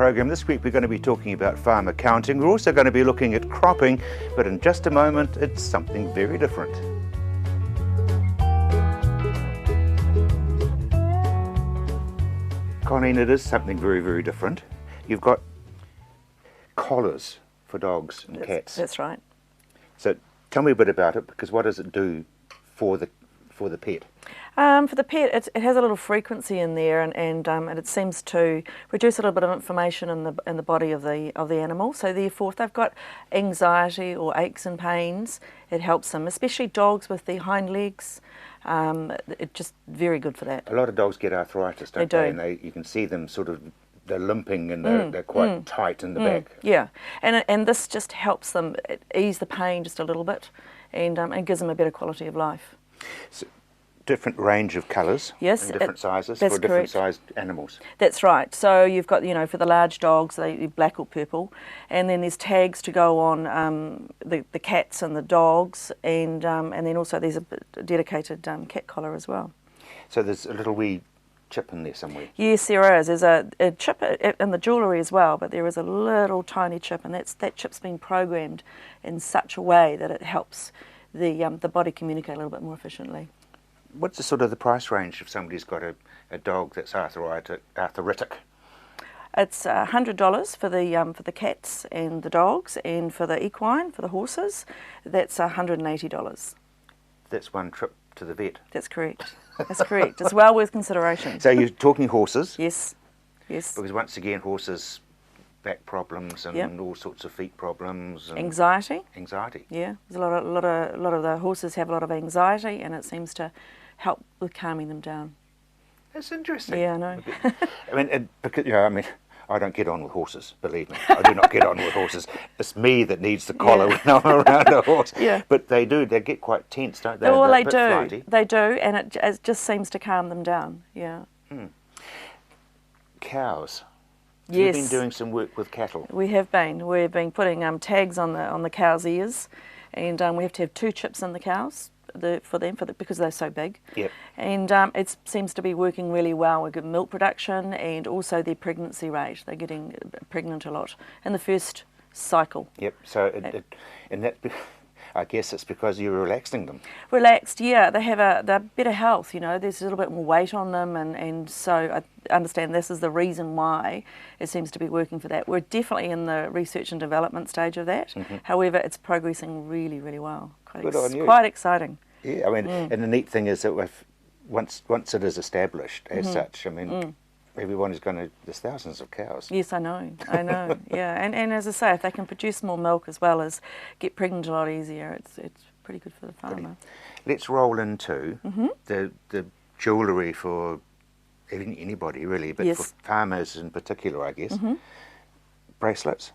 program. This week we're going to be talking about farm accounting. We're also going to be looking at cropping, but in just a moment it's something very different. Colleen, it is something very, very different. You've got collars for dogs and cats. That's right. So tell me a bit about it, because what does it do for the pet? For the pet, it has a little frequency in there, and it seems to reduce a little bit of inflammation in the body of the animal. So therefore, if they've got anxiety or aches and pains, it helps them, especially dogs with the hind legs. It's just very good for that. A lot of dogs get arthritis, don't they? And you can see them sort of, they're limping and they're quite tight in the back. Yeah, and this just helps them ease the pain just a little bit, and gives them a better quality of life. So, different range of colours, yes, and different sizes for different sized animals. That's right. So you've got, for the large dogs, they're black or purple, and then there's tags to go on the cats and the dogs, and then also there's a dedicated cat collar as well. So there's a little wee chip in there somewhere? Yes, there is. There's a chip in the jewellery as well, but there is a little tiny chip, and that chip's been programmed in such a way that it helps the body communicate a little bit more efficiently. What's the sort of the price range if somebody's got a dog that's arthritic? It's $100 for the cats and the dogs, and for the equine, for the horses, that's $180. That's one trip to the vet. That's correct. That's correct. It's well worth consideration. So you're talking horses? Yes. Yes. Because once again, horses, back problems and all sorts of feet problems. And anxiety. Anxiety. Yeah. There's a lot of the horses have a lot of anxiety, and it seems to help with calming them down. That's interesting. Yeah, I know. I don't get on with horses, believe me. I do not get on with horses. It's me that needs the collar when I'm around a horse. Yeah. But they get quite tense, don't they? Well, they do. Flighty. They do, and it just seems to calm them down. Yeah. Cows. Yes. You've been doing some work with cattle. We have been. We've been putting tags on the cows' ears, and we have to have 2 chips in the cows because they're so big. Yep. And it seems to be working really well with good milk production and also their pregnancy rate. They're getting pregnant a lot in the first cycle. Yep. So I guess it's because you're relaxing them. Relaxed, yeah. They're better health, There's a little bit more weight on them, and so I understand this is the reason why it seems to be working for that. We're definitely in the research and development stage of that. However, it's progressing really, really well. Good on you. Quite exciting. Yeah, and the neat thing is that once it is established as such, everyone is going to, there's thousands of cows. Yes, I know, yeah. And as I say, if they can produce more milk as well as get pregnant a lot easier, it's pretty good for the farmer. Brilliant. Let's roll into the jewellery for anybody really, but for farmers in particular, I guess. Bracelets.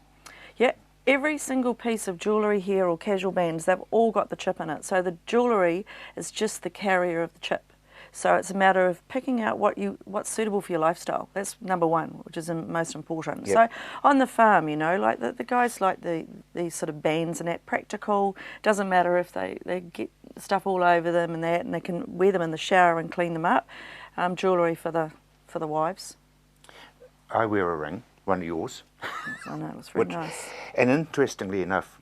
Yeah. Every single piece of jewellery here, or casual bands, they've all got the chip in it. So the jewellery is just the carrier of the chip. So it's a matter of picking out what's suitable for your lifestyle. That's number one, which is most important. Yep. So on the farm, like the guys like these sort of bands and that, practical. Doesn't matter if they get stuff all over them and that, and they can wear them in the shower and clean them up. Jewellery for the wives. I wear a ring. One of yours. I know, it was very nice. And interestingly enough,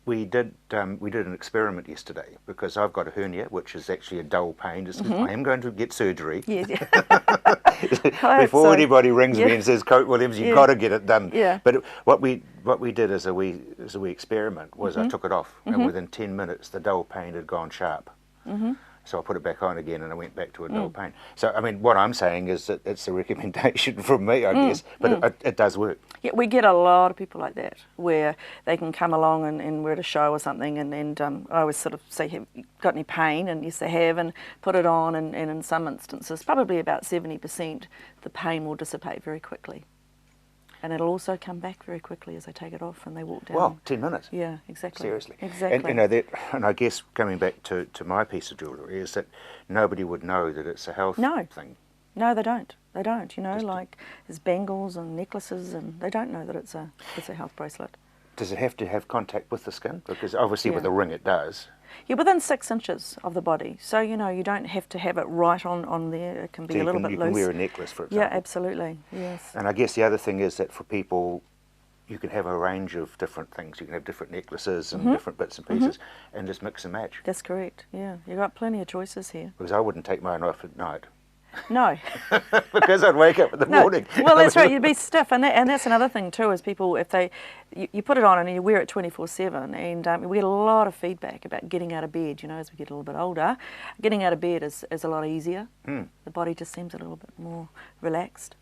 we did an experiment yesterday, because I've got a hernia, which is actually a dull pain. I am going to get surgery. Yeah. Before anybody rings me and says, Coat Williams, you've got to get it done. Yeah. But what we did as a wee experiment was I took it off, and within 10 minutes the dull pain had gone sharp. So I put it back on again, and I went back to a dull pain. So, what I'm saying is that it's a recommendation from me, I guess, but it does work. Yeah, we get a lot of people like that, where they can come along and we're at a show or something, and I always sort of say, have you got any pain? And yes, they have, and put it on, and in some instances, probably about 70%, the pain will dissipate very quickly. And it'll also come back very quickly as they take it off and they walk down. Well, 10 minutes. Yeah, exactly. Seriously. Exactly. And I guess coming back to my piece of jewellery is that nobody would know that it's a health thing. No, they don't. They don't. Like there's bangles and necklaces, and they don't know that it's a health bracelet. Does it have to have contact with the skin? Because obviously with Yeah. a ring it does. You're within 6 inches of the body, so you know you don't have to have it right on there. It can be So a little bit you loose. can wear a necklace, for Yeah, example. absolutely. Yes. And I guess the other thing is that for people, you can have a range of different things. You can have different necklaces and different bits and pieces, and just mix and match. That's correct. Yeah, you've got plenty of choices here. Because I wouldn't take mine off at night. No. Because I'd wake up in the morning. Well, that's right. You'd be stiff, and that's another thing too. Is people, if you put it on and you wear it 24/7, and we get a lot of feedback about getting out of bed. You know, as we get a little bit older, getting out of bed is a lot easier. The body just seems a little bit more relaxed,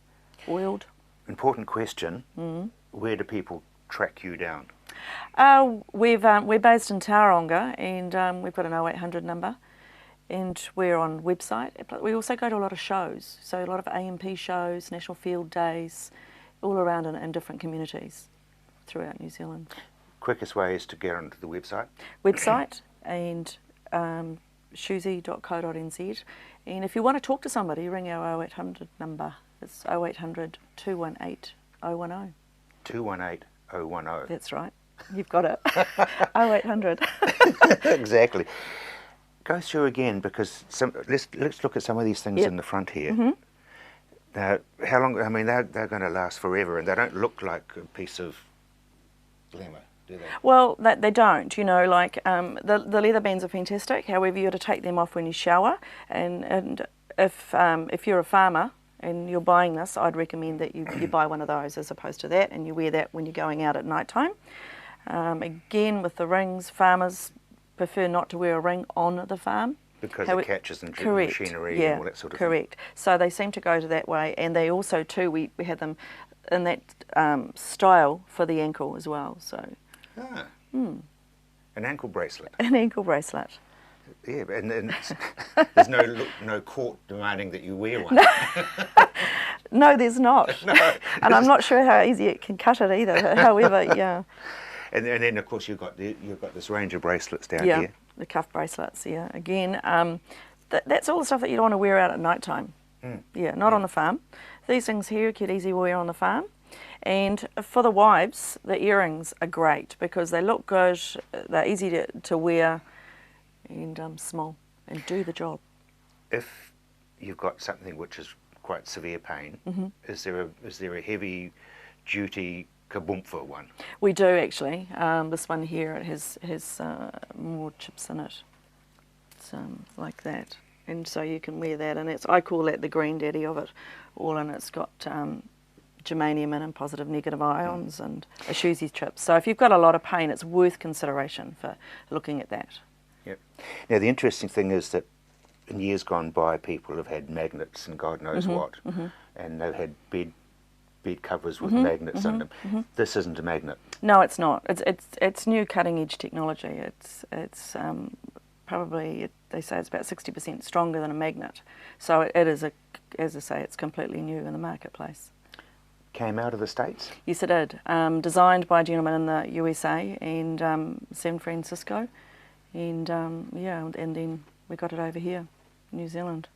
oiled. Important question. Where do people track you down? We're based in Tauranga, and we've got an 0800 number. And we're on website. But we also go to a lot of shows, so a lot of AMP shows, National Field Days, all around in different communities throughout New Zealand. Quickest way is to get onto the website. Website and shoesy.co.nz. And if you want to talk to somebody, ring our 0800 number. It's 0800 218 010. 218 010. That's right. You've got it. 0800. Exactly. Go through again, because let's look at some of these things in the front here. Now, how long? I mean, they're going to last forever, and they don't look like a piece of glamour, do they? Well, they don't. You know, like the leather bands are fantastic. However, you got to take them off when you shower, and if you're a farmer and you're buying this, I'd recommend that you buy one of those as opposed to that, and you wear that when you're going out at night time. Again, with the rings, farmers prefer not to wear a ring on the farm. Because it catches and correct, machinery and all that sort of thing. Correct. So they seem to go to that way, and they also too, we had them in that style for the ankle as well. So an ankle bracelet. an ankle bracelet. Yeah, and there's no court demanding that you wear one. No, there's not. No. And I'm not sure how easy it can cut it either. However, yeah. And then of course you've got this range of bracelets down Yeah, here. the cuff bracelets. Yeah, again, that's all the stuff that you don't want to wear out at night time. Yeah, not on the farm. These things here you could easily wear on the farm. And for the wives, the earrings are great because they look good. They're easy to wear, and small, and do the job. If you've got something which is quite severe pain, is there a heavy duty kaboomfa one? We do actually. This one here, it has more chips in it. It's like that, and so you can wear that, and I call that the granddaddy of it all, and it's got germanium in and positive negative ions and a Shoesy chip. So if you've got a lot of pain, it's worth consideration for looking at that. Yep. Now the interesting thing is that in years gone by, people have had magnets and God knows what, and they've had bed covers with magnets in them. This isn't a magnet. No, it's not. It's new cutting edge technology. It's probably, they say it's about 60% stronger than a magnet. So it is as I say, it's completely new in the marketplace. Came out of the States? Yes, it did. Designed by a gentleman in the USA and San Francisco, and and then we got it over here, New Zealand.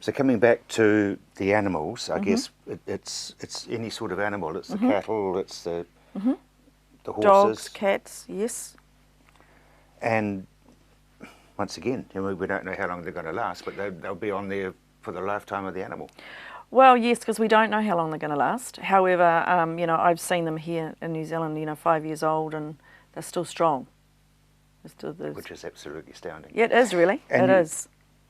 So coming back to the animals, I guess it's any sort of animal. It's the cattle, it's the horses. Dogs, cats, yes. And once again, we don't know how long they're going to last, but they'll be on there for the lifetime of the animal. Well, yes, because we don't know how long they're going to last. However, I've seen them here in New Zealand, 5 years old, and they're still strong. Which is absolutely astounding. Yeah, it is really. It is.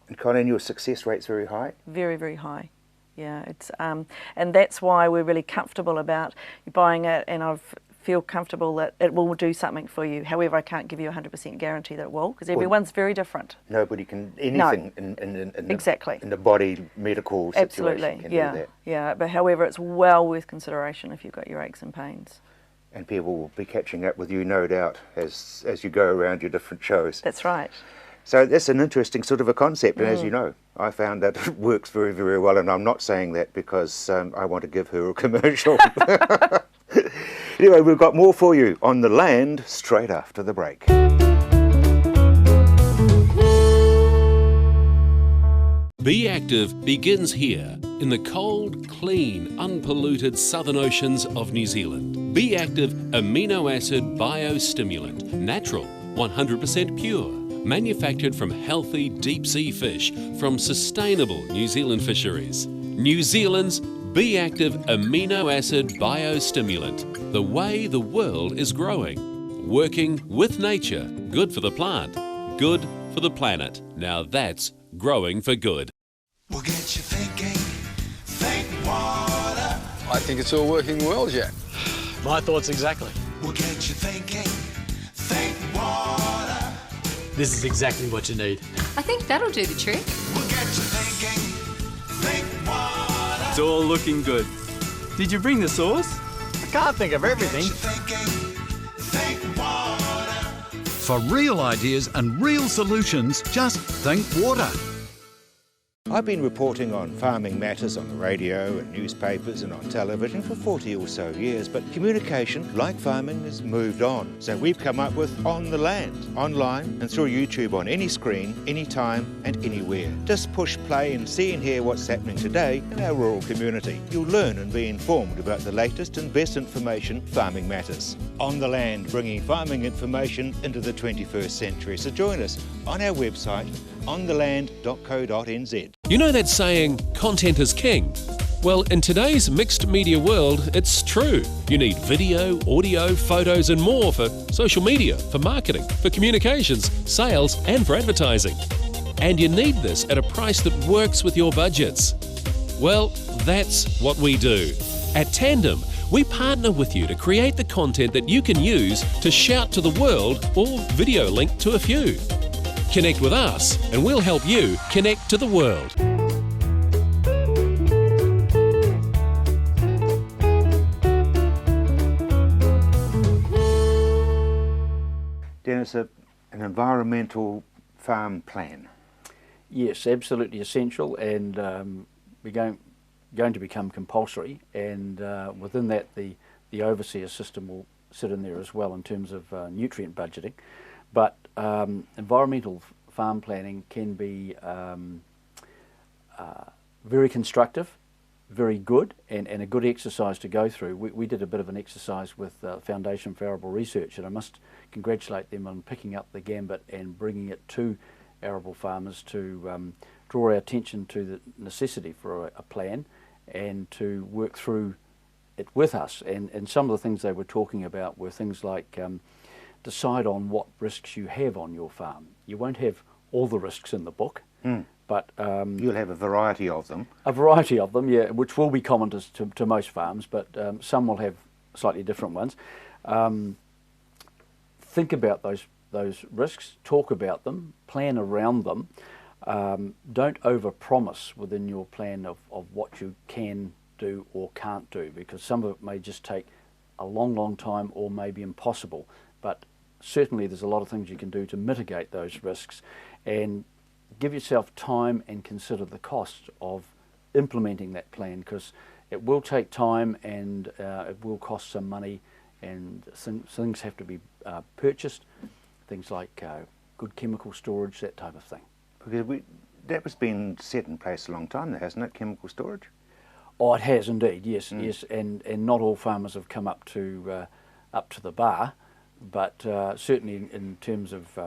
And Colin, your success rate's very high? Very, very high. Yeah, it's and that's why we're really comfortable about buying it, and I feel comfortable that it will do something for you. However, I can't give you a 100% guarantee that it will, because everyone's very different. Nobody can, anything exactly. in the body medical situation Absolutely. can do that. Yeah, but however, it's well worth consideration if you've got your aches and pains. And people will be catching up with you, no doubt, as you go around your different shows. That's right. So that's an interesting sort of a concept, and as you know, I found that it works very, very well, and I'm not saying that because I want to give her a commercial. Anyway, we've got more for you on The Land straight after the break. Be Active begins here. in the cold, clean, unpolluted southern oceans of New Zealand. Be Active Amino Acid Biostimulant. Natural, 100% pure. Manufactured from healthy deep-sea fish from sustainable New Zealand fisheries. New Zealand's Be Active Amino Acid Biostimulant. The way the world is growing. Working with nature. Good for the plant. Good for the planet. Now that's growing for good. We'll get you thinking, think water. I think it's all working well, Jack. My thoughts exactly. We'll get you thinking, think water. This is exactly what you need. I think that'll do the trick. We'll get you thinking, think water. It's all looking good. Did you bring the sauce? I can't think of everything. We'll get you thinking, think water. For real ideas and real solutions, just think water. I've been reporting on farming matters on the radio and newspapers and on television for 40 or so years, but communication, like farming, has moved on. So we've come up with On the Land, online and through YouTube on any screen, anytime and anywhere. Just push play and see and hear what's happening today in our rural community. You'll learn and be informed about the latest and best information farming matters. On the Land, bringing farming information into the 21st century. So join us on our website, ontheland.co.nz. You know that saying, content is king? Well, in today's mixed media world, it's true. You need video, audio, photos and more for social media, for marketing, for communications, sales and for advertising. And you need this at a price that works with your budgets. Well, that's what we do. At Tandem, we partner with you to create the content that you can use to shout to the world or video link to a few. Connect with us and we'll help you connect to the world. Dennis, an environmental farm plan. Yes, absolutely essential, and we're going to become compulsory, and within that the overseer system will sit in there as well in terms of nutrient budgeting. But environmental farm planning can be very constructive, very good, and a good exercise to go through. We did a bit of an exercise with Foundation for Arable Research, and I must congratulate them on picking up the gambit and bringing it to arable farmers to draw our attention to the necessity for a plan and to work through it with us. And some of the things they were talking about were things like decide on what risks you have on your farm. You won't have all the risks in the book, but you'll have a variety of them. A variety of them, yeah, which will be common to most farms, but some will have slightly different ones. Think about those risks, talk about them, plan around them. Don't overpromise within your plan of what you can do or can't do, because some of it may just take a long time or may be impossible. But certainly there's a lot of things you can do to mitigate those risks, and give yourself time and consider the cost of implementing that plan, because it will take time and it will cost some money, and things have to be purchased, things like good chemical storage, that type of thing. Because that was been set in place a long time now, hasn't it, chemical storage? Oh, it has indeed, yes, yes, and not all farmers have come up to the bar, but certainly in terms of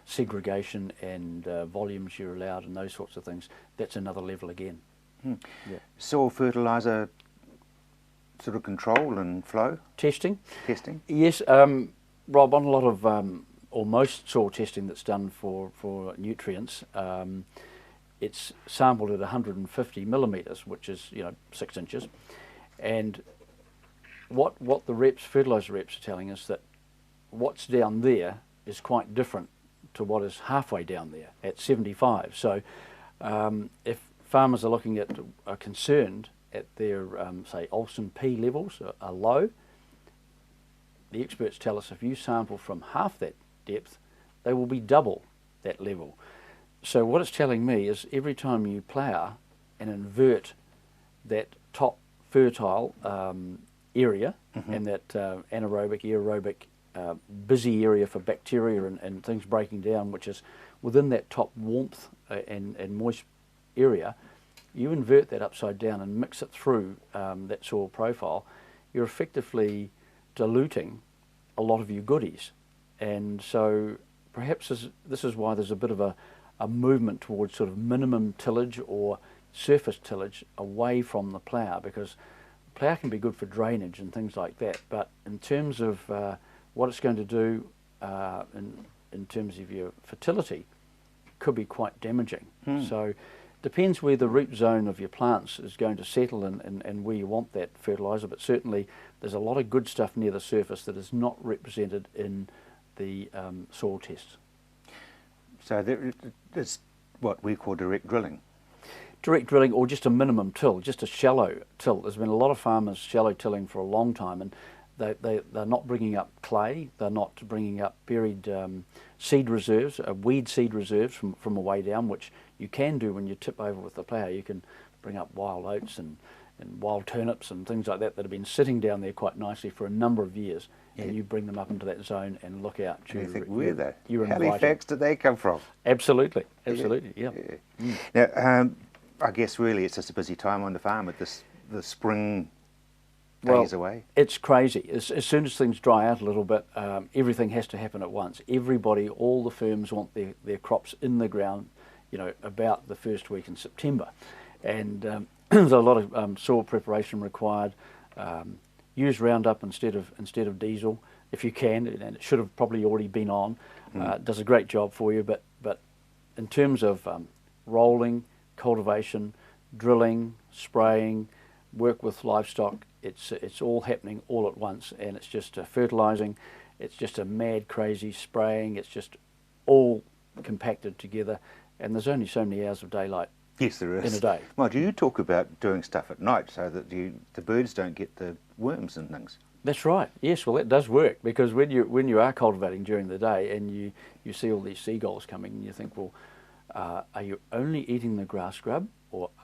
segregation and volumes you're allowed and those sorts of things, that's another level again. Yeah. Soil fertiliser sort of control and flow? Testing? Yes, Rob, on a lot of, or most soil testing that's done for nutrients, it's sampled at 150 millimetres, which is 6 inches, and what the fertiliser reps are telling us that what's down there is quite different to what is halfway down there at 75. So if farmers are concerned at their say Olsen P levels are low, the experts tell us if you sample from half that depth, they will be double that level. So what it's telling me is every time you plough and invert that top fertile area and that anaerobic, aerobic, busy area for bacteria and things breaking down, which is within that top warmth and moist area, you invert that upside down and mix it through that soil profile, you're effectively diluting a lot of your goodies. And so perhaps this is why there's a bit of a movement towards sort of minimum tillage or surface tillage away from the plough, because plough can be good for drainage and things like that, but in terms of what it's going to do in terms of your fertility, could be quite damaging. So depends where the root zone of your plants is going to settle and where you want that fertiliser, but certainly there's a lot of good stuff near the surface that is not represented in the soil tests. So it's what we call direct drilling. Direct drilling, or just a minimum till, just a shallow till. There's been a lot of farmers shallow tilling for a long time, and they're not bringing up clay, they're not bringing up buried seed reserves, weed seed reserves from a way down, which you can do when you tip over with the plough. You can bring up wild oats and wild turnips and things like that that have been sitting down there quite nicely for a number of years, and you bring them up into that zone and look out. You think, where the inviting. Halifax did they come from? Absolutely, absolutely, yeah. Now, I guess really it's just a busy time on the farm with the spring days away. It's crazy. As soon as things dry out a little bit, everything has to happen at once. Everybody, all the firms want their crops in the ground, you know, about the first week in September. And there's a lot of soil preparation required. Use Roundup instead of diesel if you can, and it should have probably already been on. It does a great job for you, but in terms of rolling, cultivation, drilling, spraying, work with livestock, it's all happening all at once, and it's just fertilising, it's just a mad crazy spraying, it's just all compacted together, and there's only so many hours of daylight. Yes, there is. In a day. Well, do you talk about doing stuff at night so that the birds don't get the worms and things? That's right. Yes, well, that does work, because when you are cultivating during the day and you see all these seagulls coming, and you think, well, are you only eating the grass grub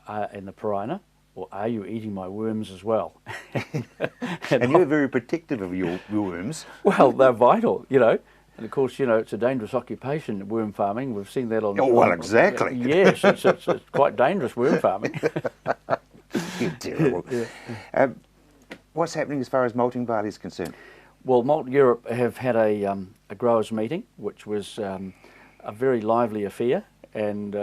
and the piranha, or are you eating my worms as well? and you're very protective of your worms. Well, they're vital, you know. And of course, you know, it's a dangerous occupation, worm farming. We've seen that on... Oh, well, exactly. Yes, it's quite dangerous, worm farming. You're terrible. What's happening as far as malting barley is concerned? Well, Malt Europe have had a growers' meeting, which was a very lively affair, and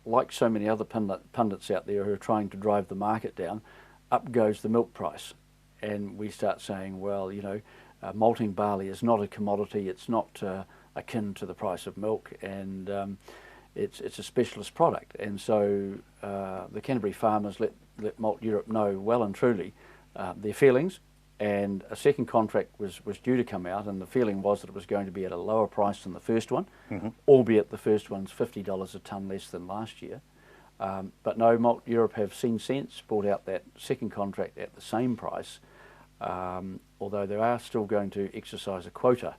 like so many other pundits out there who are trying to drive the market down, up goes the milk price. And we start saying, well, you know, malting barley is not a commodity, it's not akin to the price of milk, and it's a specialist product. And so the Canterbury farmers let Malt Europe know well and truly their feelings, and a second contract was due to come out, and the feeling was that it was going to be at a lower price than the first one, albeit the first one's $50 a tonne less than last year. But no, Malt Europe have seen sense, brought out that second contract at the same price, although they are still going to exercise a quota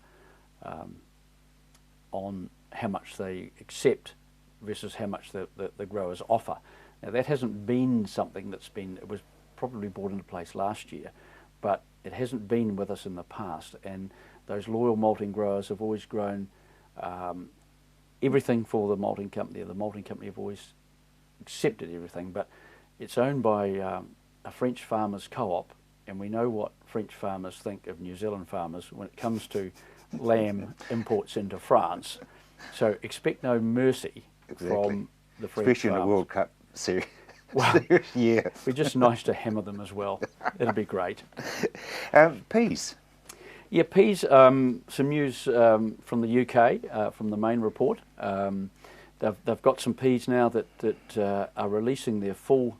on how much they accept versus how much the growers offer. Now, that hasn't been something it was probably brought into place last year, but it hasn't been with us in the past, and those loyal malting growers have always grown everything for the malting company. The malting company have always accepted everything, but it's owned by a French farmers co-op, and we know what French farmers think of New Zealand farmers when it comes to lamb imports into France. So expect no mercy from the French especially farmers. in the World Cup series. Well, yeah. It'd be just nice to hammer them as well. It'd be great. Peas. Yeah, peas. Some news from the UK, from the main report. They've got some peas now that are releasing their full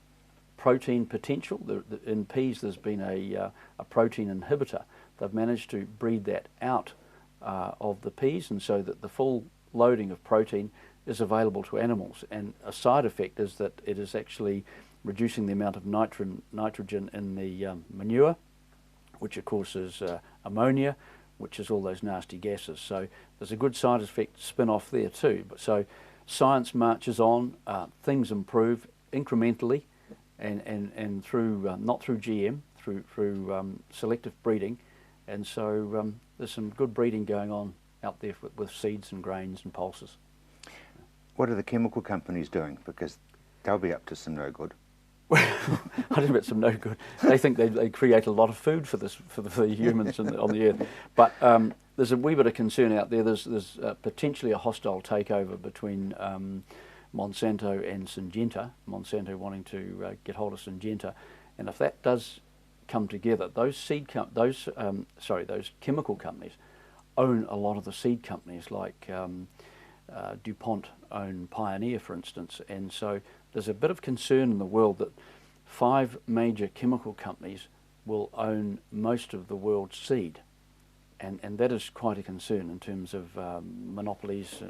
protein potential. In peas, there's been a protein inhibitor. They've managed to breed that out of the peas, and so that the full loading of protein is available to animals, and a side effect is that it is actually reducing the amount of nitrogen in the manure, which of course is ammonia, which is all those nasty gases. So there's a good side effect spin-off there too. But so science marches on, things improve incrementally, and through not through GM, through selective breeding, and so there's some good breeding going on out there with seeds and grains and pulses. What are the chemical companies doing? Because They'll be up to some no good. I don't know about some no good. They think they create a lot of food for the humans on the earth. But there's a wee bit of concern out there. There's potentially a hostile takeover between Monsanto and Syngenta. Monsanto wanting to get hold of Syngenta, and if that does come together, those chemical companies own a lot of the seed companies, like DuPont own Pioneer, for instance, and so there's a bit of concern in the world that 5 major chemical companies will own most of the world's seed, and that is quite a concern in terms of monopolies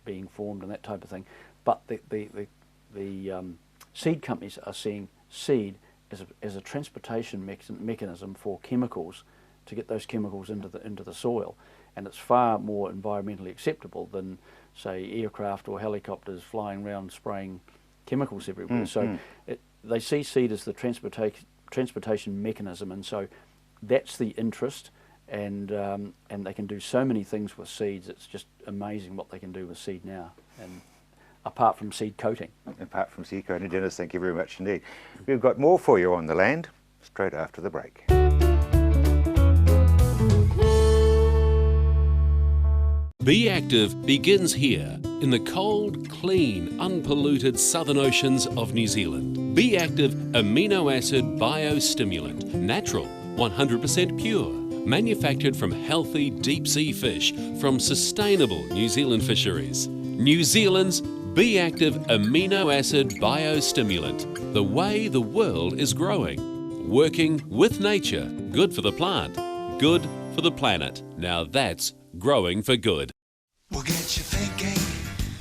being formed and that type of thing. But the seed companies are seeing seed as a transportation mechanism for chemicals, to get those chemicals into the soil, and it's far more environmentally acceptable than, say, aircraft or helicopters flying around spraying chemicals everywhere. So they see seed as the transportation mechanism, and so that's the interest, and they can do so many things with seeds. It's just amazing what they can do with seed now, and apart from seed coating. Apart from seed coating. Dennis, thank you very much indeed. We've got more for you on The Land straight after the break. Be Active begins here in the cold, clean, unpolluted southern oceans of New Zealand. Be Active amino acid biostimulant, natural, 100% pure, manufactured from healthy deep sea fish from sustainable New Zealand fisheries. New Zealand's Be Active amino acid biostimulant, the way the world is growing. Working with nature, good for the plant, good for the planet. Now that's growing for good. We'll get you thinking,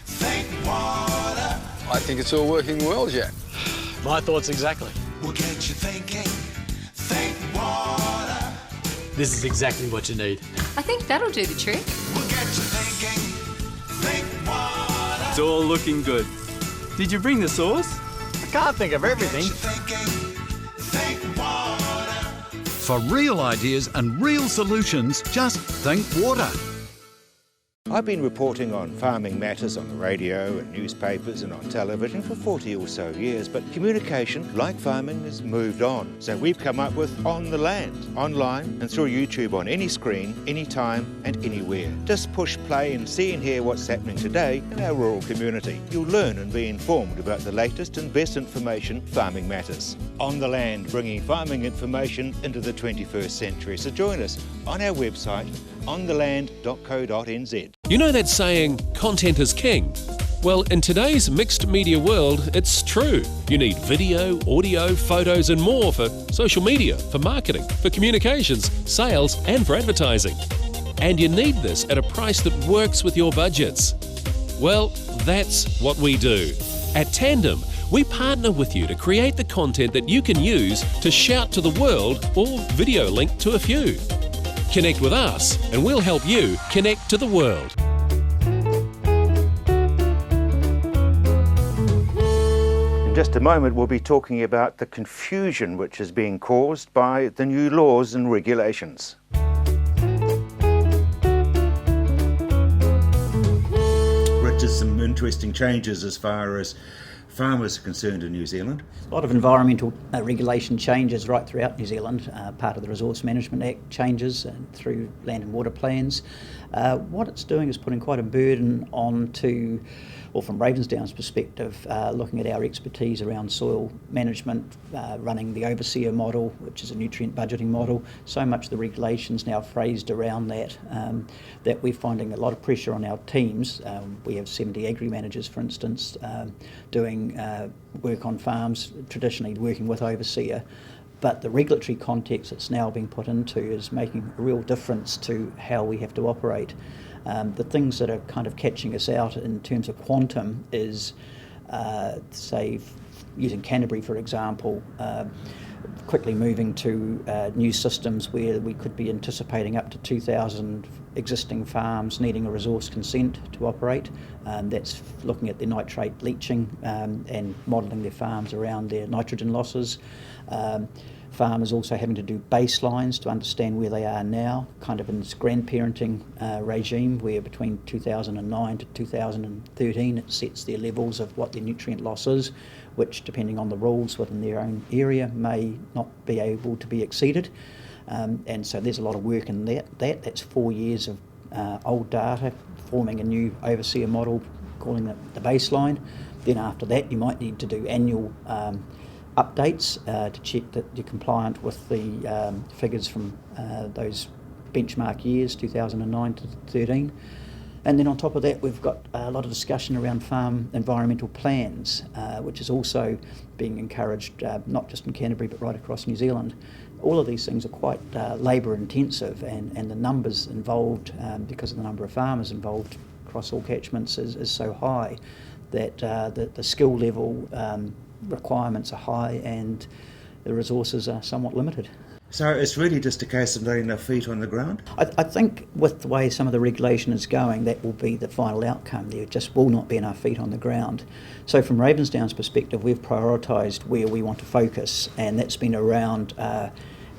think water. I think it's all working well, Jack. My thoughts exactly. We'll get you thinking, think water. This is exactly what you need. I think that'll do the trick. We'll get you thinking, think water. It's all looking good. Did you bring the sauce? I can't think of everything. We'll get you thinking, think water. For real ideas and real solutions, just think water. I've been reporting on farming matters on the radio and newspapers and on television for 40 or so years, but communication, like farming, has moved on. So we've come up with On the Land, online and through YouTube on any screen, anytime and anywhere. Just push play and see and hear what's happening today in our rural community. You'll learn and be informed about the latest and best information farming matters. On the Land, bringing farming information into the 21st century. So join us on our website, ontheland.co.nz. You know that saying, content is king? Well, in today's mixed media world, it's true. You need video, audio, photos and more for social media, for marketing, for communications, sales and for advertising. And you need this at a price that works with your budgets. Well, that's what we do. At Tandem, we partner with you to create the content that you can use to shout to the world or video link to a few. Connect with us and we'll help you connect to the world. In just a moment we'll be talking about the confusion which is being caused by the new laws and regulations. Richard, some interesting changes as far as farmers are concerned in New Zealand. A lot of environmental regulation changes right throughout New Zealand, part of the Resource Management Act changes through land and water plans. What it's doing is putting quite a burden on to, or from Ravensdown's perspective, looking at our expertise around soil management, running the overseer model, which is a nutrient budgeting model. So much of the regulations now phrased around that, that we're finding a lot of pressure on our teams. We have 70 agri-managers, for instance, doing work on farms, traditionally working with overseer. But the regulatory context it's now being put into is making a real difference to how we have to operate. The things that are kind of catching us out in terms of quantum is, say, using Canterbury for example, quickly moving to new systems where we could be anticipating up to 2,000 existing farms needing a resource consent to operate. That's looking at their nitrate leaching and modelling their farms around their nitrogen losses. farmers also having to do baselines to understand where they are now, kind of in this grandparenting regime where between 2009 to 2013 it sets their levels of what their nutrient loss is, which depending on the rules within their own area may not be able to be exceeded. And so there's a lot of work in that's 4 years of old data, forming a new overseer model, calling it the baseline. Then after that you might need to do annual updates to check that you're compliant with the figures from those benchmark years, 2009 to 13. And then on top of that, we've got a lot of discussion around farm environmental plans, which is also being encouraged, not just in Canterbury, but right across New Zealand. All of these things are quite labour intensive, and the numbers involved, because of the number of farmers involved across all catchments, is so high that the skill level requirements are high and the resources are somewhat limited. So it's really just a case of not enough feet on the ground? I think with the way some of the regulation is going, that will be the final outcome. There just will not be enough feet on the ground. So from Ravensdown's perspective, we've prioritised where we want to focus, and that's been around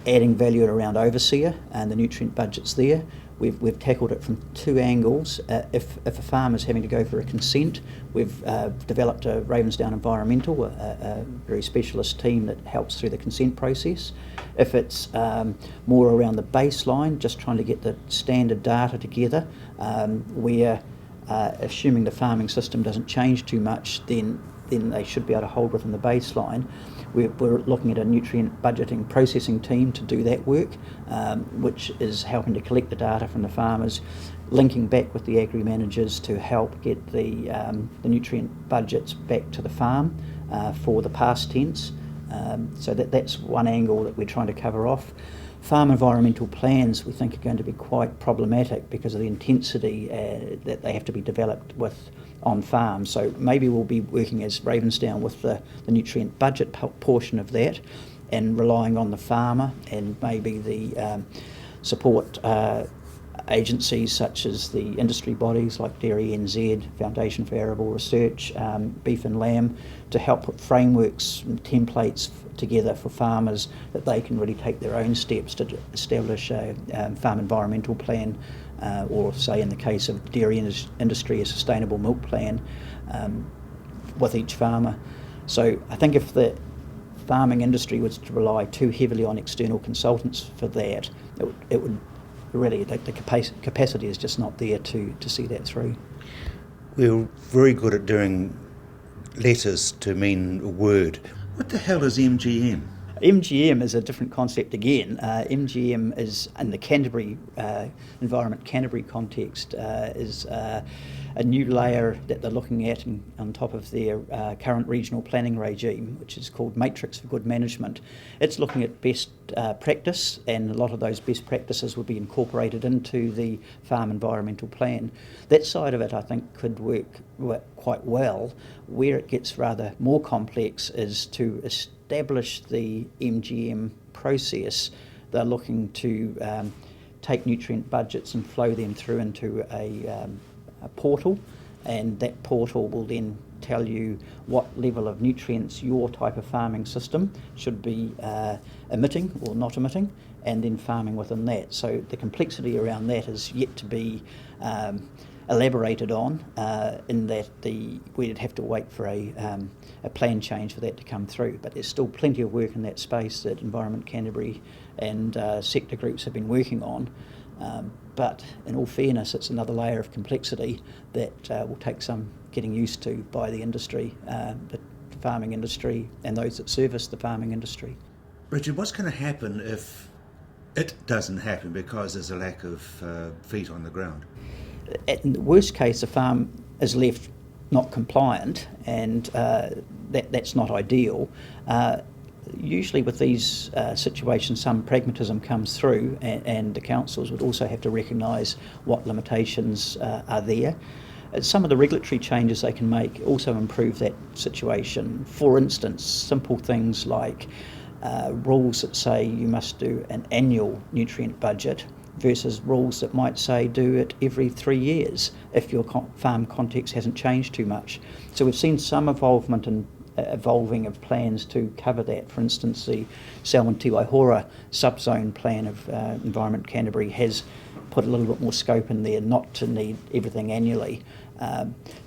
adding value around overseer and the nutrient budgets there. We've tackled it from two angles. If a farm is having to go for a consent, we've developed a Ravensdown Environmental, a very specialist team that helps through the consent process. If it's more around the baseline, just trying to get the standard data together, where assuming the farming system doesn't change too much, then they should be able to hold within the baseline. We're looking at a nutrient budgeting processing team to do that work, which is helping to collect the data from the farmers, linking back with the agri-managers to help get the nutrient budgets back to the farm for the past tense. So that's one angle that we're trying to cover off. Farm environmental plans we think are going to be quite problematic because of the intensity that they have to be developed with on farm. So maybe we'll be working as Ravensdown with the nutrient budget portion of that and relying on the farmer and maybe the support agencies such as the industry bodies like Dairy NZ, Foundation for Arable Research, Beef and Lamb, to help put frameworks and templates together for farmers that they can really take their own steps to establish a farm environmental plan, or say in the case of dairy industry, a sustainable milk plan with each farmer. So I think if the farming industry was to rely too heavily on external consultants for that, it would really, the capacity is just not there to see that through. We're very good at doing letters to mean a word. What the hell is MGM? MGM is a different concept again. MGM is, in the Canterbury environment, Canterbury context, is a new layer that they're looking at on top of their current regional planning regime, which is called Matrix for Good Management. It's looking at best practice, and a lot of those best practices will be incorporated into the farm environmental plan. That side of it, I think, could work quite well. Where it gets rather more complex is to establish the MGM process. They're looking to take nutrient budgets and flow them through into a portal, and that portal will then tell you what level of nutrients your type of farming system should be emitting or not emitting, and then farming within that. So the complexity around that is yet to be elaborated on, in that we'd have to wait for a plan change for that to come through. But there's still plenty of work in that space that Environment Canterbury and sector groups have been working on. But in all fairness, it's another layer of complexity that will take some getting used to by the industry, the farming industry and those that service the farming industry. Richard, what's going to happen if it doesn't happen because there's a lack of feet on the ground? In the worst case, the farm is left not compliant, and that's not ideal. Usually with these situations, some pragmatism comes through, and the councils would also have to recognise what limitations are there. Some of the regulatory changes they can make also improve that situation. For instance, simple things like rules that say you must do an annual nutrient budget versus rules that might say do it every 3 years if your farm context hasn't changed too much. So we've seen some involvement in evolving of plans to cover that. For instance, the Salmon Te Waihora subzone plan of Environment Canterbury has put a little bit more scope in there not to need everything annually.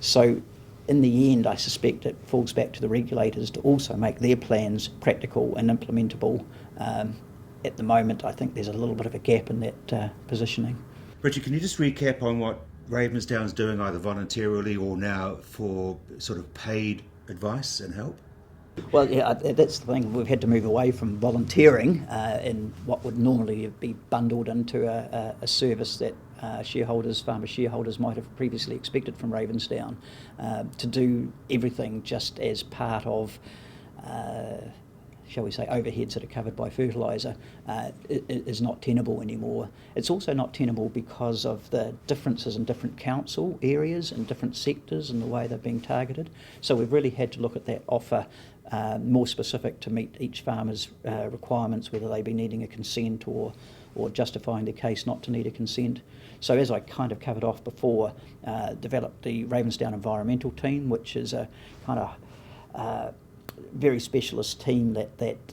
So in the end, I suspect it falls back to the regulators to also make their plans practical and implementable. At the moment, I think there's a little bit of a gap in that positioning. Richard, can you just recap on what Ravensdown's doing either voluntarily or now for sort of paid advice and help? Well, yeah, that's the thing. We've had to move away from volunteering in what would normally be bundled into a service that farmer shareholders might have previously expected from Ravensdown, to do everything just as part of, shall we say, overheads that are covered by fertiliser, is not tenable anymore. It's also not tenable because of the differences in different council areas and different sectors and the way they're being targeted. So we've really had to look at that offer more specific to meet each farmer's requirements, whether they be needing a consent or justifying their case not to need a consent. So as I kind of covered off before, developed the Ravensdown Environmental Team, which is a kind of very specialist team that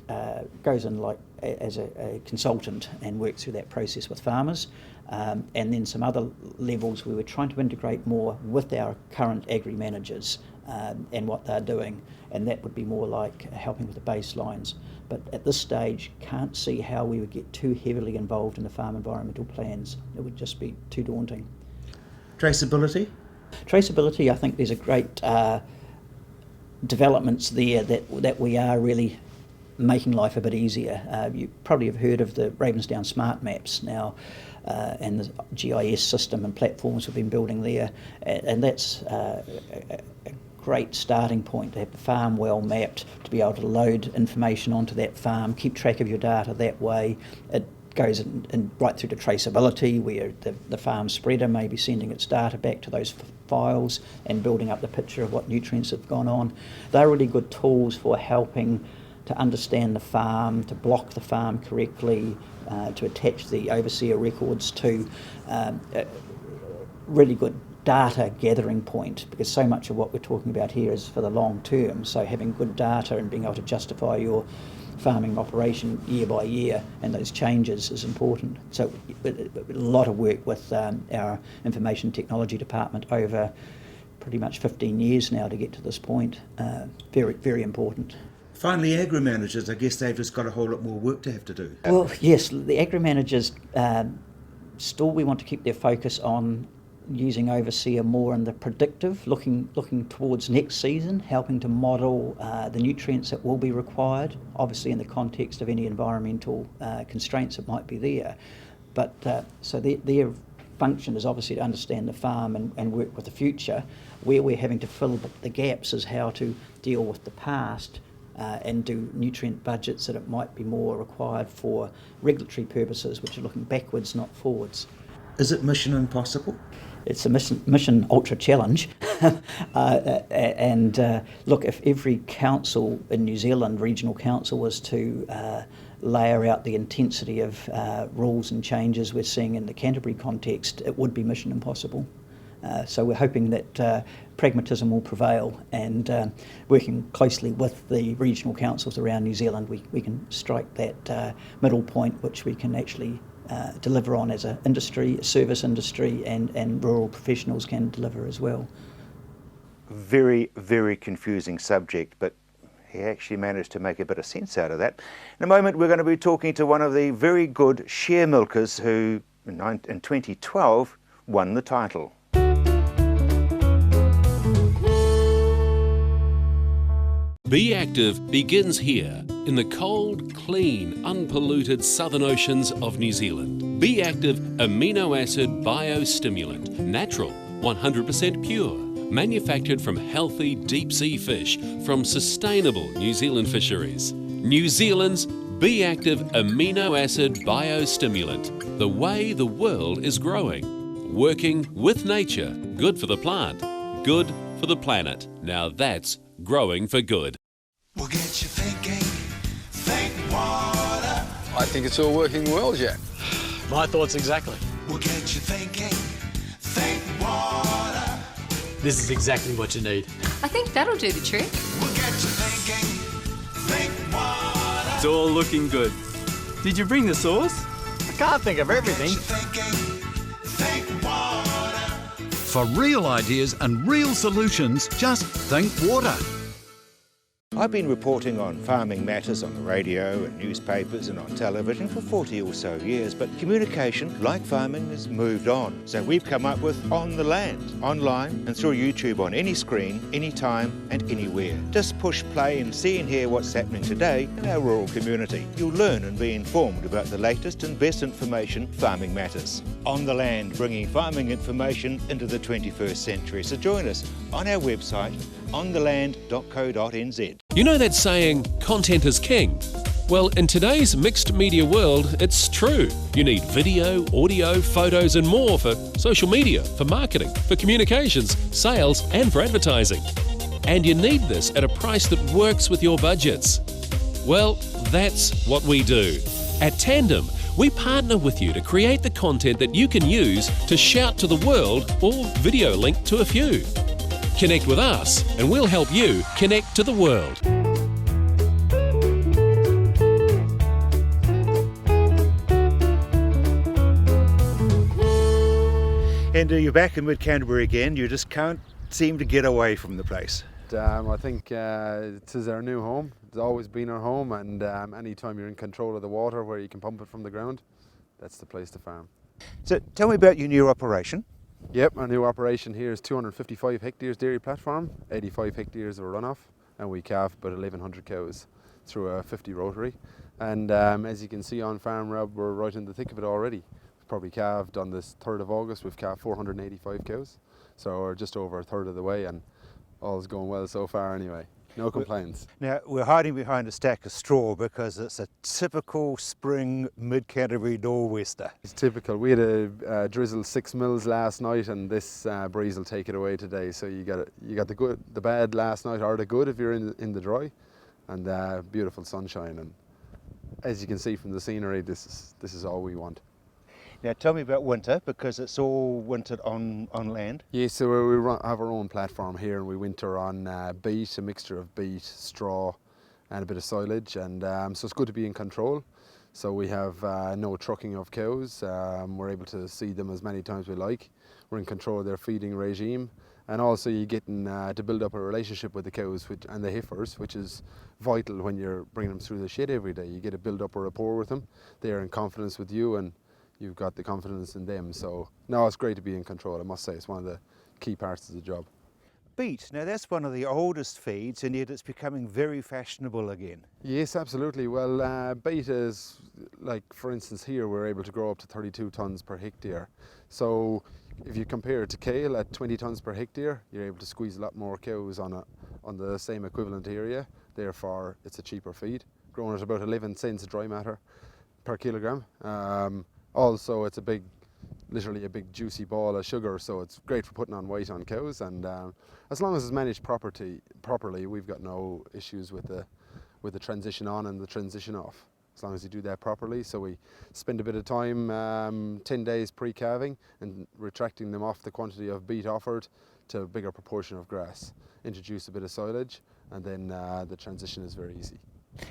goes in like as a consultant and works through that process with farmers. And then some other levels we were trying to integrate more with our current agri-managers and what they're doing, and that would be more like helping with the baselines. But at this stage, can't see how we would get too heavily involved in the farm environmental plans. It would just be too daunting. Traceability? Traceability, I think there's a great developments there that we are really making life a bit easier. You probably have heard of the Ravensdown Smart Maps now, and the GIS system and platforms we've been building there, and that's a great starting point to have the farm well mapped, to be able to load information onto that farm, keep track of your data that way. It goes in right through to traceability, where the farm spreader may be sending its data back to those files and building up the picture of what nutrients have gone on. They're really good tools for helping to understand the farm, to block the farm correctly, to attach the overseer records to really good data gathering point, because so much of what we're talking about here is for the long term. So having good data and being able to justify your farming operation year by year and those changes is important. So a lot of work with our information technology department over pretty much 15 years now to get to this point. Very, very important. Finally, agri-managers, I guess they've just got a whole lot more work to have to do. Well, yes, the agri-managers, still we want to keep their focus on using overseer more in the predictive, looking towards next season, helping to model the nutrients that will be required, obviously in the context of any environmental constraints that might be there. But so their function is obviously to understand the farm and work with the future. Where we're having to fill the gaps is how to deal with the past and do nutrient budgets that it might be more required for regulatory purposes, which are looking backwards, not forwards. Is it mission impossible? It's a mission ultra challenge. And look, if every council in New Zealand, regional council, was to layer out the intensity of rules and changes we're seeing in the Canterbury context, it would be mission impossible. So we're hoping that pragmatism will prevail, and working closely with the regional councils around New Zealand, we can strike that middle point which we can actually deliver on as an industry, a service industry, and rural professionals can deliver as well. Very, very confusing subject, but he actually managed to make a bit of sense out of that. In a moment we're going to be talking to one of the very good share milkers who in 2012 won the title. Be Active begins here in the cold, clean, unpolluted southern oceans of New Zealand. Be Active amino acid biostimulant, natural, 100% pure, manufactured from healthy deep sea fish from sustainable New Zealand fisheries. New Zealand's Be Active amino acid biostimulant, the way the world is growing. Working with nature, good for the plant, good for the planet. Now that's growing for good. We'll get you thinking, think water. I think it's all working well, Jack. My thoughts exactly. We'll get you thinking, think water. This is exactly what you need. I think that'll do the trick. We'll get you thinking. It's all looking good. Did you bring the sauce? I can't think of everything. Think water. For real ideas and real solutions, just think water. I've been reporting on farming matters on the radio and newspapers and on television for 40 or so years, but communication, like farming, has moved on. So we've come up with On the Land, online and through YouTube on any screen, anytime and anywhere. Just push play and see and hear what's happening today in our rural community. You'll learn and be informed about the latest and best information farming matters. On the Land, bringing farming information into the 21st century. So join us on our website, ontheland.co.nz. You know that saying, content is king? Well, in today's mixed media world, it's true. You need video, audio, photos and more for social media, for marketing, for communications, sales and for advertising. And you need this at a price that works with your budgets. Well, that's what we do. At Tandem, we partner with you to create the content that you can use to shout to the world or video link to a few. Connect with us and we'll help you connect to the world. And you're back in mid-Canterbury again. You just can't seem to get away from the place. I think this is our new home. It's always been our home, and anytime you're in control of the water where you can pump it from the ground, that's the place to farm. So tell me about your new operation. Yep, our new operation here is 255 hectares dairy platform, 85 hectares of runoff, and we calve about 1,100 cows through a 50 rotary. And as you can see on farm, Rob, we're right in the thick of it already. We've probably calved on this 3rd of August, we've calved 485 cows. So we're just over a third of the way, and all's going well so far anyway. No complaints. Now, we're hiding behind a stack of straw because it's a typical spring mid-Canterbury nor'wester. It's typical. We had a drizzle 6 mils last night, and this breeze will take it away today. So you got the good, the bad last night, or the good if you're in the dry, and beautiful sunshine. And as you can see from the scenery, this is all we want. Now tell me about winter, because it's all wintered on land. Yeah, so we have our own platform here, and we winter on beet, a mixture of beet, straw and a bit of silage, and so it's good to be in control. So we have no trucking of cows. We're able to see them as many times as we like. We're in control of their feeding regime, and also you're getting to build up a relationship with the cows and the heifers, which is vital when you're bringing them through the shed every day. You get to build up a rapport with them. They're in confidence with you, and you've got the confidence in them. So no, it's great to be in control, I must say. It's one of the key parts of the job. Beet, now that's one of the oldest feeds, and yet it's becoming very fashionable again. Yes, absolutely. Well, beet is, like for instance here, we're able to grow up to 32 tonnes per hectare. So if you compare it to kale at 20 tonnes per hectare, you're able to squeeze a lot more cows on the same equivalent area. Therefore, it's a cheaper feed, growing at about 11 cents dry matter per kilogram. Also, it's literally a big juicy ball of sugar, so it's great for putting on weight on cows, and as long as it's managed properly, we've got no issues with the transition on and the transition off, as long as you do that properly. So we spend a bit of time, 10 days pre-calving, and retracting them off the quantity of beet offered to a bigger proportion of grass. Introduce a bit of silage, and then the transition is very easy.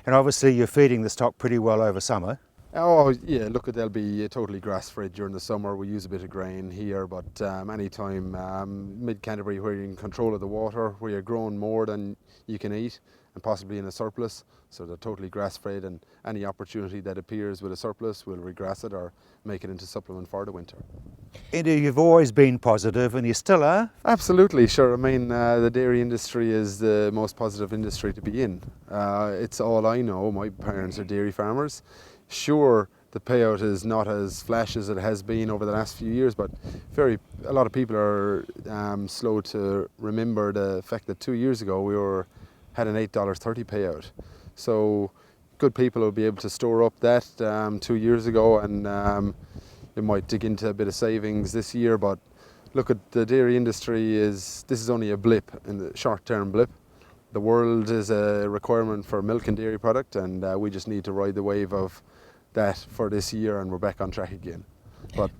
And obviously you're feeding the stock pretty well over summer. Oh yeah, look, they'll be totally grass-fed during the summer. We use a bit of grain here, but any time mid-Canterbury where you're in control of the water, where you're growing more than you can eat and possibly in a surplus, so they're totally grass-fed, and any opportunity that appears with a surplus, we'll regrass it or make it into supplement for the winter. And you've always been positive, and you still are? Absolutely, sure. I mean, the dairy industry is the most positive industry to be in. It's all I know. My parents are dairy farmers. Sure, the payout is not as flash as it has been over the last few years, but a lot of people are slow to remember the fact that 2 years ago we had an $8.30 payout. So good people will be able to store up that 2 years ago, and they might dig into a bit of savings this year. But look, at the dairy industry this is only a blip, in the short-term blip. The world is a requirement for milk and dairy product, and we just need to ride the wave of that for this year, and we're back on track again. But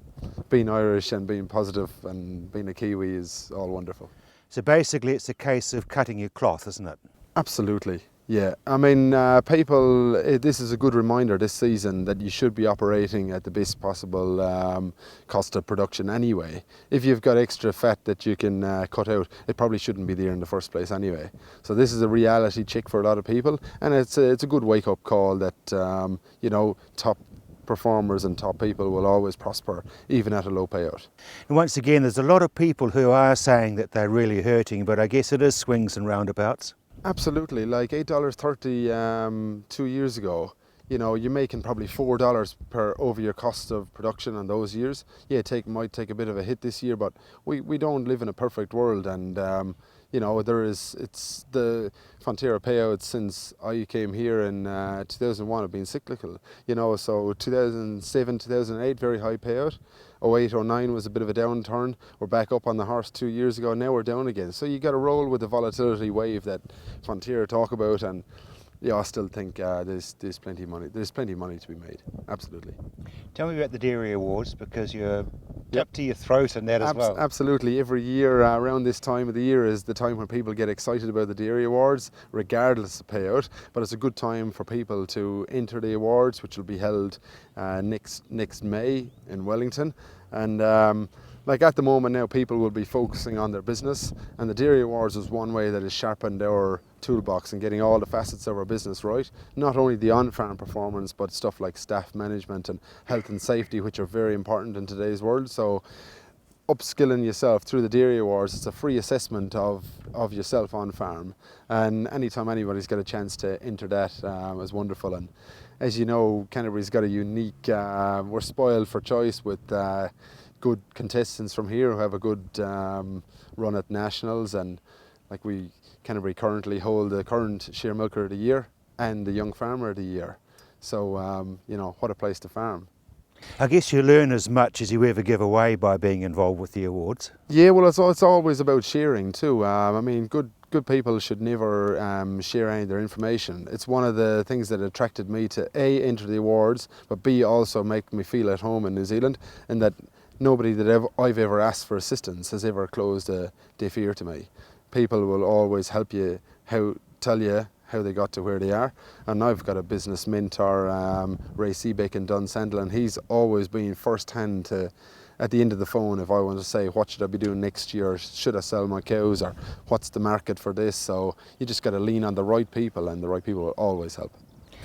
being Irish and being positive and being a Kiwi is all wonderful. So basically it's a case of cutting your cloth, isn't it? Absolutely. Yeah, I mean, people, this is a good reminder this season that you should be operating at the best possible cost of production anyway. If you've got extra fat that you can cut out, it probably shouldn't be there in the first place anyway. So this is a reality check for a lot of people, and it's a good wake-up call that, you know, top performers and top people will always prosper, even at a low payout. And once again, there's a lot of people who are saying that they're really hurting, but I guess it is swings and roundabouts. Absolutely, like $8.30 2 years ago, you know, you're making probably $4 per over your cost of production on those years. Yeah, might take a bit of a hit this year, but we don't live in a perfect world, and you know, it's the Fonterra payouts since I came here in 2001 have been cyclical. You know, so 2007, 2008, very high payout. 08, 09 was a bit of a downturn. We're back up on the horse 2 years ago. Now we're down again. So you got to roll with the volatility wave that Fonterra talk about, and yeah, I still think there's plenty of money. There's plenty of money to be made. Absolutely. Tell me about the Dairy Awards, because you're up to your throat in that as well. Absolutely. Every year around this time of the year is the time when people get excited about the Dairy Awards, regardless of payout. But it's a good time for people to enter the awards, which will be held next May in Wellington. And like at the moment now, people will be focusing on their business, and the Dairy Awards is one way that has sharpened our toolbox and getting all the facets of our business right. Not only the on-farm performance, but stuff like staff management and health and safety, which are very important in today's world. So upskilling yourself through the Dairy Awards, it's a free assessment of yourself on farm, and anytime anybody's got a chance to enter that is wonderful. And as you know, Canterbury's got a unique, we're spoiled for choice with good contestants from here who have a good run at nationals, and like Canterbury currently hold the current Sheer Milker of the Year and the Young Farmer of the Year. So you know, what a place to farm. I guess you learn as much as you ever give away by being involved with the awards. Yeah, well, it's always about sharing too. I mean, good people should never share any of their information. It's one of the things that attracted me to A, enter the awards, but B, also make me feel at home in New Zealand, and that nobody that I've ever asked for assistance has ever closed a deaf ear to me. People will always help you, tell you how they got to where they are. And I've got a business mentor, Ray Seabeck in Dunsandel, and he's always been first hand to, at the end of the phone, if I want to say, what should I be doing next year? Should I sell my cows? Or what's the market for this? So you just got to lean on the right people, and the right people will always help.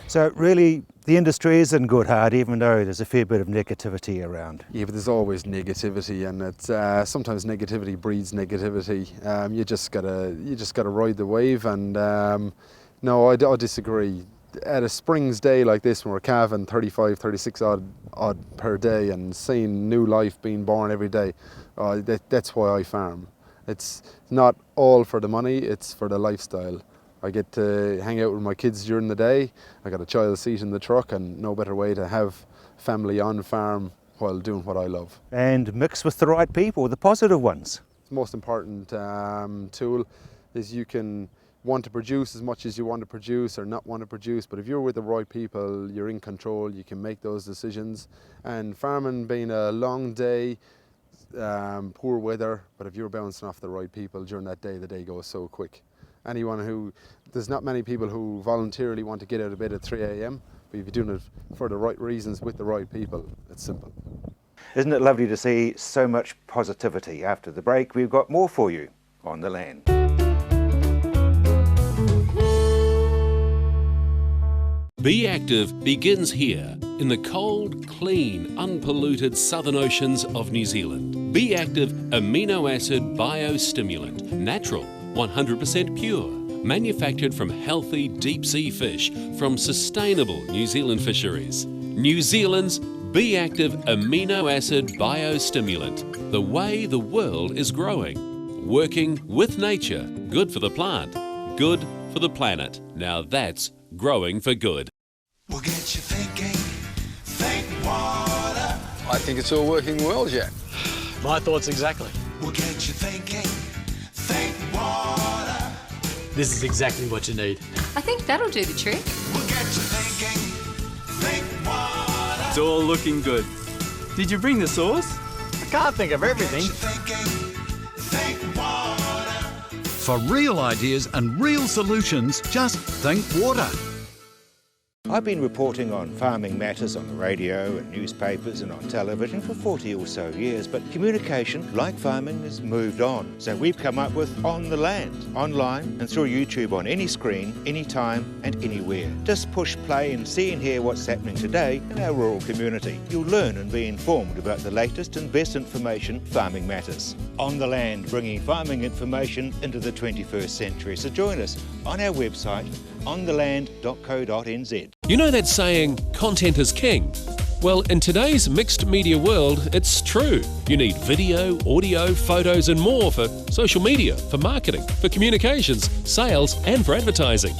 So really, the industry is in good heart, even though there's a fair bit of negativity around. Yeah, but there's always negativity, and it's sometimes negativity breeds negativity. You just gotta ride the wave. And no, I disagree. At a Springs day like this, when we're calving 35, 36 odd per day, and seeing new life being born every day, that's why I farm. It's not all for the money; it's for the lifestyle. I get to hang out with my kids during the day. I got a child seat in the truck, and no better way to have family on farm while doing what I love. And mix with the right people, the positive ones. The most important tool is you can want to produce as much as you want to produce or not want to produce, but if you're with the right people, you're in control, you can make those decisions. And farming being a long day, poor weather, but if you're bouncing off the right people during that day, the day goes so quick. There's not many people who voluntarily want to get out of bed at 3 a.m, but if you're doing it for the right reasons with the right people, it's simple. Isn't it lovely to see so much positivity? After the break, we've got more for you on The Land. Be Active begins here in the cold, clean, unpolluted southern oceans of New Zealand. Be Active amino acid biostimulant, natural, 100% pure, manufactured from healthy deep sea fish from sustainable New Zealand fisheries. New Zealand's Be Active amino acid biostimulant, the way the world is growing. Working with nature, good for the plant, good for the planet. Now that's growing for good. We'll get you thinking, think water. I think it's all working well, Jack. My thoughts exactly. We'll get you thinking, think water. This is exactly what you need. I think that'll do the trick. We'll get you thinking, think water. It's all looking good. Did you bring the sauce? I can't think of everything. We'll get you thinking, think water. For real ideas and real solutions, just think water. I've been reporting on farming matters on the radio and newspapers and on television for 40 or so years, but communication, like farming, has moved on. So we've come up with On the Land, online and through YouTube on any screen, anytime and anywhere. Just push play and see and hear what's happening today in our rural community. You'll learn and be informed about the latest and best information farming matters. On the Land, bringing farming information into the 21st century. So join us on our website, ontheland.co.nz. You know that saying, content is king? Well, in today's mixed media world, it's true. You need video, audio, photos and more for social media, for marketing, for communications, sales and for advertising.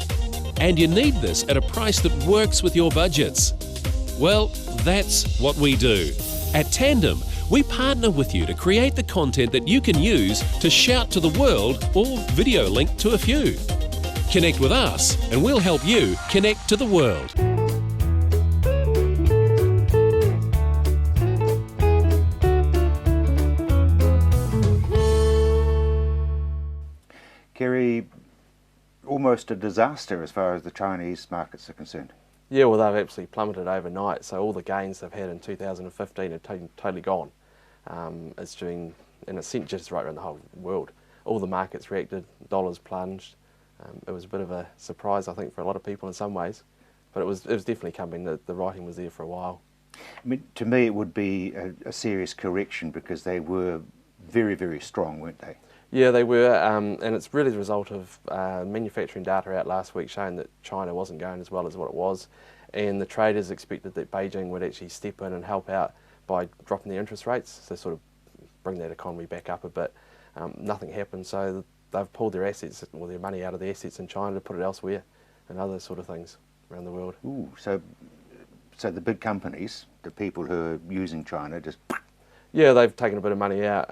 And you need this at a price that works with your budgets. Well, that's what we do. At Tandem, we partner with you to create the content that you can use to shout to the world or video link to a few. Connect with us and we'll help you connect to the world. Kerry, almost a disaster as far as the Chinese markets are concerned. Yeah, well, they've absolutely plummeted overnight, so all the gains they've had in 2015 are totally gone. It's doing, and it's just right around the whole world. All the markets reacted, dollars plunged. It was a bit of a surprise, I think, for a lot of people in some ways, but it was definitely coming. The writing was there for a while. I mean, to me, it would be a serious correction because they were very, very strong, weren't they? Yeah, they were, and it's really the result of manufacturing data out last week showing that China wasn't going as well as what it was, and the traders expected that Beijing would actually step in and help out by dropping the interest rates to sort of bring that economy back up a bit. Nothing happened, so they've pulled their assets, or their money out of the assets in China to put it elsewhere and other sort of things around the world. Ooh, so the big companies, the people who are using China, just... Yeah, they've taken a bit of money out.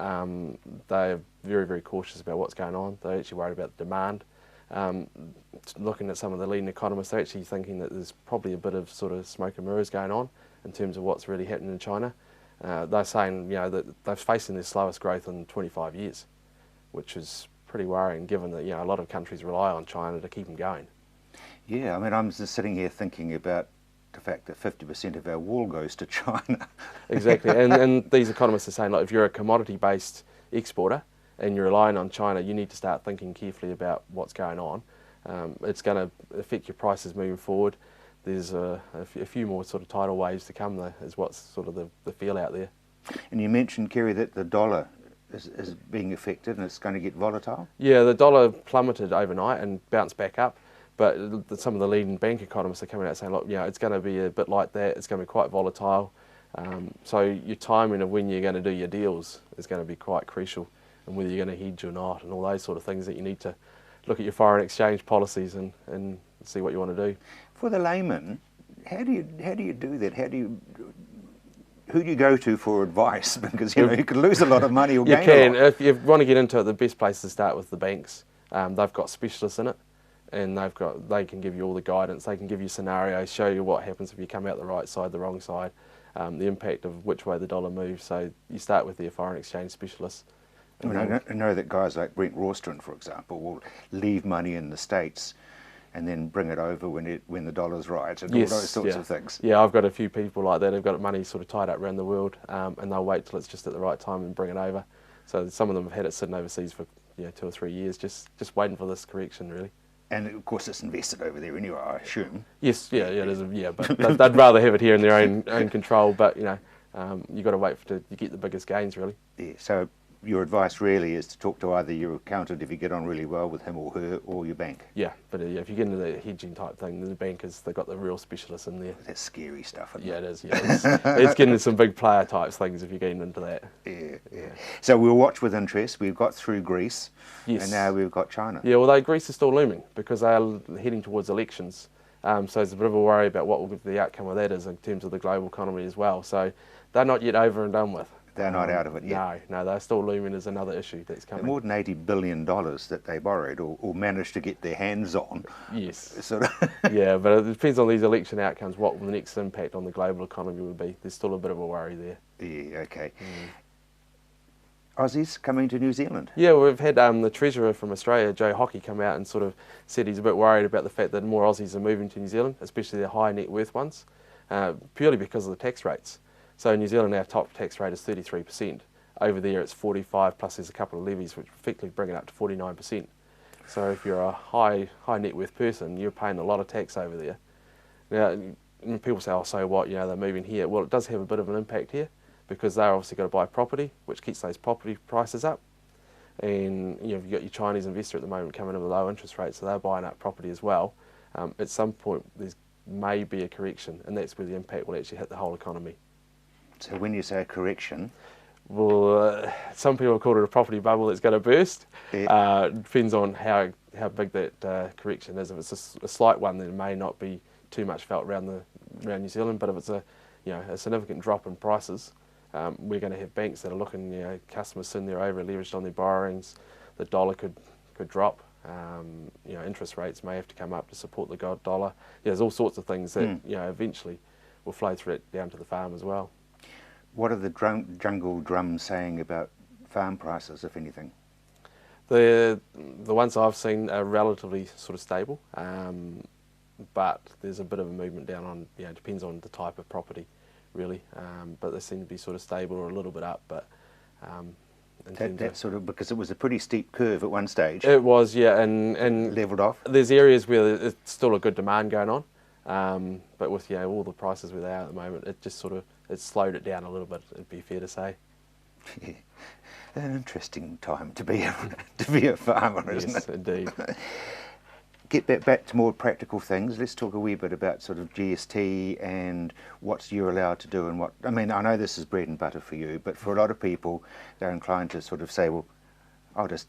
They're very, very cautious about what's going on. They're actually worried about the demand. Looking at some of the leading economists, they're actually thinking that there's probably a bit of sort of smoke and mirrors going on in terms of what's really happening in China. They're saying, you know, that they're facing their slowest growth in 25 years, which is pretty worrying given that, you know, a lot of countries rely on China to keep them going. Yeah, I mean, I'm just sitting here thinking about the fact that 50% of our wool goes to China. Exactly, and these economists are saying, like, if you're a commodity-based exporter and you're relying on China, you need to start thinking carefully about what's going on. It's going to affect your prices moving forward. There's a few more sort of tidal waves to come, though, is what's sort of the feel out there. And you mentioned, Kerry, that the dollar is being affected and it's going to get volatile? Yeah, the dollar plummeted overnight and bounced back up, but some of the leading bank economists are coming out saying, look, you know, it's going to be a bit like that, it's going to be quite volatile. So your timing of when you're going to do your deals is going to be quite crucial, and whether you're going to hedge or not, and all those sort of things that you need to look at your foreign exchange policies and see what you want to do. For the layman, how do you do that? Who do you go to for advice? Because you could lose a lot of money or gain a lot. You can. If you want to get into it, the best place to start with the banks. They've got specialists in it, and they can give you all the guidance. They can give you scenarios, show you what happens if you come out the right side, the wrong side, the impact of which way the dollar moves. So you start with their foreign exchange specialists. I know that guys like Brent Rawston, for example, will leave money in the States and then bring it over when the dollar's right, and all those sorts of things. Yeah, I've got a few people like that. They've got money sort of tied up around the world, and they'll wait till it's just at the right time and bring it over. So some of them have had it sitting overseas for 2 or 3 years, just waiting for this correction, really. And of course, it's invested over there anyway, I assume. Yes, but they'd rather have it here in their own control. But you've got to wait to get the biggest gains, really. Yeah. So your advice really is to talk to either your accountant if you get on really well with him or her, or your bank. Yeah, but if you get into the hedging type thing, the bankers, they've got the real specialists in there. That's scary stuff, isn't it? Yeah, it is. Yeah, it's getting into some big player types things if you're getting into that. Yeah. So we'll watch with interest. We've got through Greece, and now we've got China. Yeah, although Greece is still looming because they are heading towards elections. So there's a bit of a worry about what the outcome of that is in terms of the global economy as well. So they're not yet over and done with. They're not out of it yet? No, they're still looming as another issue that's coming. More than $80 billion that they borrowed or managed to get their hands on. Yes. Yeah, but it depends on these election outcomes, what the next impact on the global economy would be. There's still a bit of a worry there. Yeah, okay. Aussies coming to New Zealand? Yeah, we've had the Treasurer from Australia, Joe Hockey, come out and sort of said he's a bit worried about the fact that more Aussies are moving to New Zealand, especially the high net worth ones, purely because of the tax rates. So in New Zealand, our top tax rate is 33%. Over there, it's 45%, plus there's a couple of levies which effectively bring it up to 49%. So if you're a high net worth person, you're paying a lot of tax over there. Now, people say, oh, so what, you know, they're moving here. Well, it does have a bit of an impact here, because they're obviously got to buy property, which keeps those property prices up. And you know, you've got your Chinese investor at the moment coming in with low interest rates, so they're buying up property as well. At some point, there may be a correction, and that's where the impact will actually hit the whole economy. So when you say a correction? Well, some people call it a property bubble that's going to burst. Yeah. Depends on how big that correction is. If it's a slight one, then it may not be too much felt around New Zealand. But if it's a significant drop in prices, we're going to have banks that are looking, you know, customers sitting there over leveraged on their borrowings. The dollar could drop. You know, interest rates may have to come up to support the dollar. Yeah, there's all sorts of things that you know, eventually will flow through it down to the farm as well. What are the jungle drums saying about farm prices, if anything? The ones I've seen are relatively sort of stable, but there's a bit of a movement down on, you know, depends on the type of property, really. But they seem to be sort of stable or a little bit up. But that sort of, because it was a pretty steep curve at one stage. It was, yeah, and levelled off. There's areas where there's still a good demand going on, but with, you know, all the prices where they are at the moment, it just sort of, it's slowed it down a little bit, it'd be fair to say. Yeah. An interesting time to be a farmer, isn't it? Yes, indeed. Get back to more practical things. Let's talk a wee bit about sort of GST and what you're allowed to do and what. I mean, I know this is bread and butter for you, but for a lot of people, they're inclined to sort of say, well, I'll just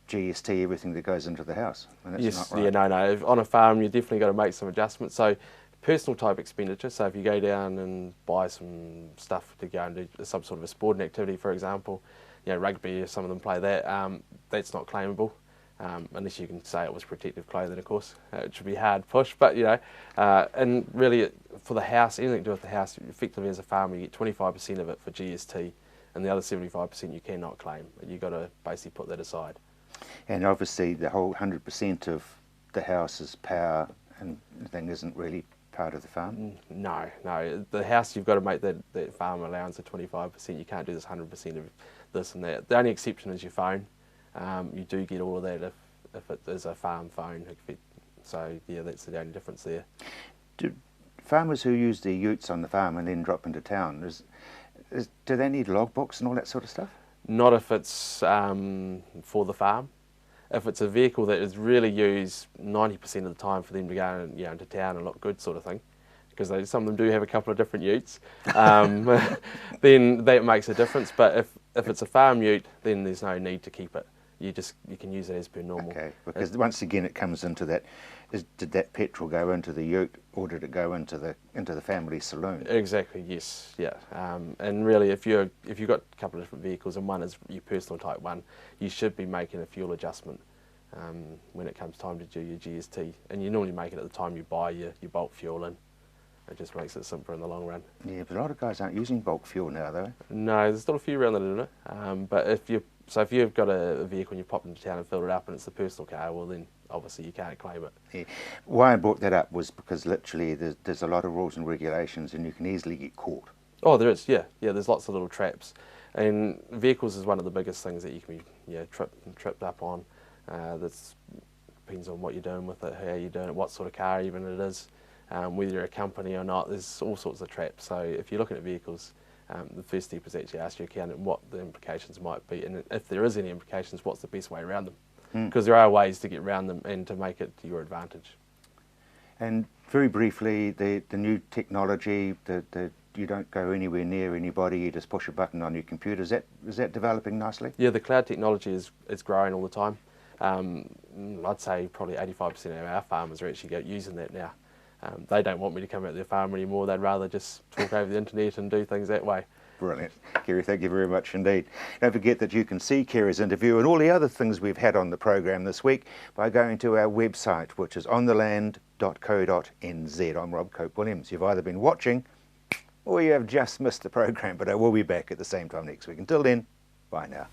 GST everything that goes into the house. And that's Yes, not right. yeah, no. On a farm, you definitely got to make some adjustments. So, personal type expenditure. So, if you go down and buy some stuff to go and do some sort of a sporting activity, for example, you know, rugby, some of them play that, that's not claimable. Unless you can say it was protective clothing, of course. It should be hard push, but you know, and really for the house, anything to do with the house, effectively as a farmer, you get 25% of it for GST, and the other 75% you cannot claim. You've got to basically put that aside. And obviously, the whole 100% of the house's power and thing isn't really part of the farm. No. The house, you've got to make that farm allowance of 25%. You can't do this 100% of this and that. The only exception is your phone. You do get all of that if it is a farm phone. So yeah, that's the only difference there. Do farmers who use their utes on the farm and then drop into town, do they need logbooks and all that sort of stuff? Not if it's for the farm. If it's a vehicle that is really used 90% of the time for them to go into town and look good, sort of thing, because some of them do have a couple of different utes, then that makes a difference. But if it's a farm ute, then there's no need to keep it. You can use it as per normal. Okay, because once again it comes into that, did that petrol go into the ute or did it go into the family saloon? Exactly, yes, yeah. And really, if you've got a couple of different vehicles and one is your personal type one, you should be making a fuel adjustment when it comes time to do your GST. And you normally make it at the time you buy your bulk fuel in. It just makes it simpler in the long run. Yeah, but a lot of guys aren't using bulk fuel now, though. No, there's still a few around that are doing it. But if you've got a vehicle and you pop into town and filled it up and it's a personal car, well then obviously you can't claim it. Yeah. Why I brought that up was because literally there's a lot of rules and regulations and you can easily get caught. Oh, there is, yeah. Yeah, there's lots of little traps. And vehicles is one of the biggest things that you can be tripped up on. That depends on what you're doing with it, how you're doing it, what sort of car even it is. Whether you're a company or not, there's all sorts of traps. So if you're looking at vehicles, the first step is actually ask your accountant what the implications might be, and if there is any implications, what's the best way around them? Because there are ways to get around them and to make it to your advantage. And very briefly, the new technology, you don't go anywhere near anybody, you just push a button on your computer. Is that developing nicely? Yeah, the cloud technology is growing all the time. I'd say probably 85% of our farmers are actually using that now. They don't want me to come out to their farm anymore. They'd rather just talk over the internet and do things that way. Brilliant. Kerry, thank you very much indeed. Don't forget that you can see Kerry's interview and all the other things we've had on the program this week by going to our website, which is ontheland.co.nz. I'm Rob Cope-Williams. You've either been watching or you have just missed the program, but I will be back at the same time next week. Until then, bye now.